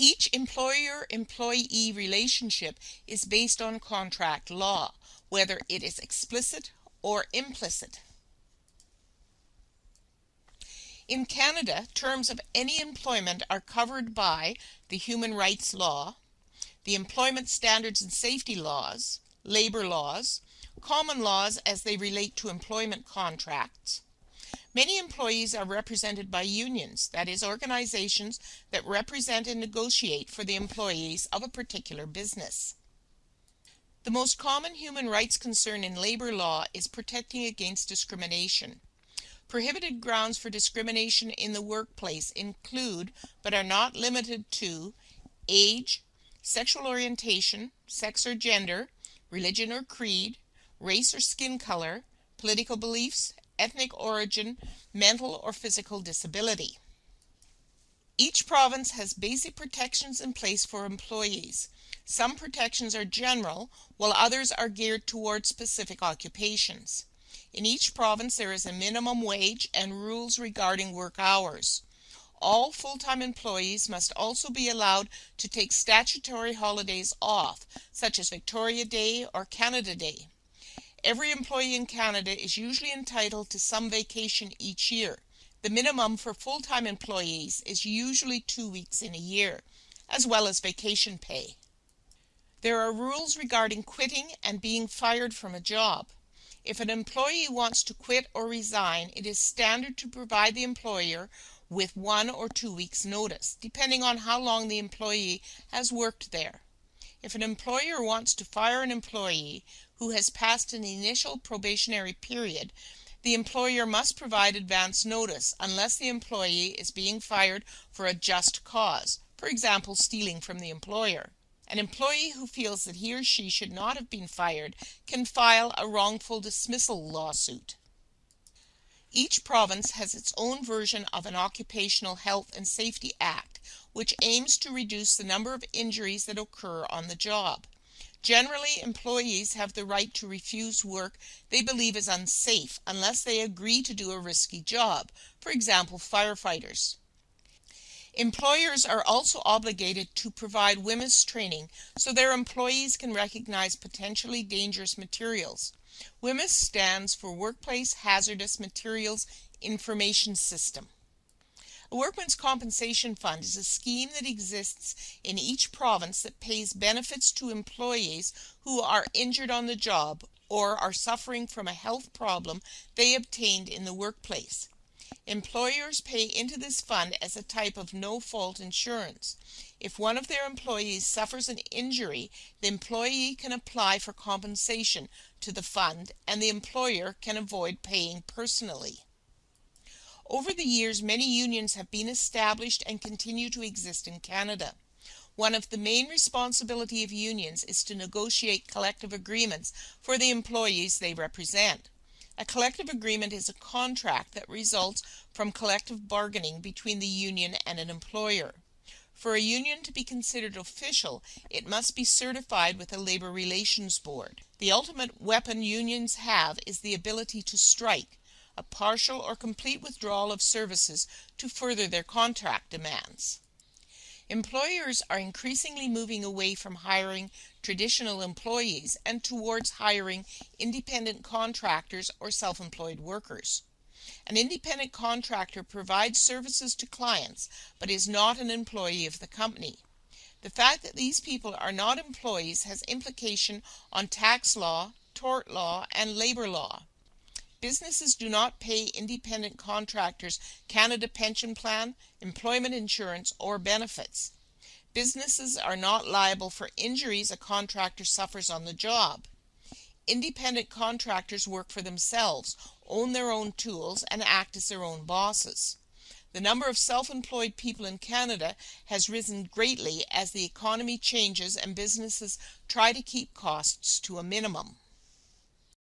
Each employer-employee relationship is based on contract law, whether it is explicit or implicit. In Canada, terms of any employment are covered by the human rights law, the employment standards and safety laws, labor laws, common laws as they relate to employment contracts. Many employees are represented by unions, that is, organizations that represent and negotiate for the employees of a particular business. The most common human rights concern in labor law is protecting against discrimination. Prohibited grounds for discrimination in the workplace include, but are not limited to, age, sexual orientation, sex or gender, religion or creed, race or skin color, political beliefs, ethnic origin, mental or physical disability. Each province has basic protections in place for employees. Some protections are general, while others are geared towards specific occupations. In each province there is a minimum wage and rules regarding work hours. All full-time employees must also be allowed to take statutory holidays off, such as Victoria Day or Canada Day. Every employee in Canada is usually entitled to some vacation each year. The minimum for full-time employees is usually 2 weeks in a year, as well as vacation pay. There are rules regarding quitting and being fired from a job. If an employee wants to quit or resign, it is standard to provide the employer with 1 or 2 weeks' notice, depending on how long the employee has worked there. If an employer wants to fire an employee who has passed an initial probationary period, the employer must provide advance notice unless the employee is being fired for a just cause, for example, stealing from the employer. An employee who feels that he or she should not have been fired can file a wrongful dismissal lawsuit. Each province has its own version of an Occupational Health and Safety Act, which aims to reduce the number of injuries that occur on the job. Generally, employees have the right to refuse work they believe is unsafe unless they agree to do a risky job, for example, firefighters. Employers are also obligated to provide WHMIS training so their employees can recognize potentially dangerous materials. WHMIS stands for Workplace Hazardous Materials Information System. A workman's compensation fund is a scheme that exists in each province that pays benefits to employees who are injured on the job or are suffering from a health problem they obtained in the workplace. Employers pay into this fund as a type of no-fault insurance. If one of their employees suffers an injury, the employee can apply for compensation to the fund, and the employer can avoid paying personally. Over the years, many unions have been established and continue to exist in Canada. One of the main responsibilities of unions is to negotiate collective agreements for the employees they represent. A collective agreement is a contract that results from collective bargaining between the union and an employer. For a union to be considered official, it must be certified with a labor relations board. The ultimate weapon unions have is the ability to strike, a partial or complete withdrawal of services to further their contract demands. Employers are increasingly moving away from hiring traditional employees and towards hiring independent contractors or self-employed workers. An independent contractor provides services to clients but is not an employee of the company. The fact that these people are not employees has implication on tax law, tort law, and labor law. Businesses do not pay independent contractors Canada Pension Plan, employment insurance, or benefits. Businesses are not liable for injuries a contractor suffers on the job. Independent contractors work for themselves, own their own tools, and act as their own bosses. The number of self-employed people in Canada has risen greatly as the economy changes and businesses try to keep costs to a minimum.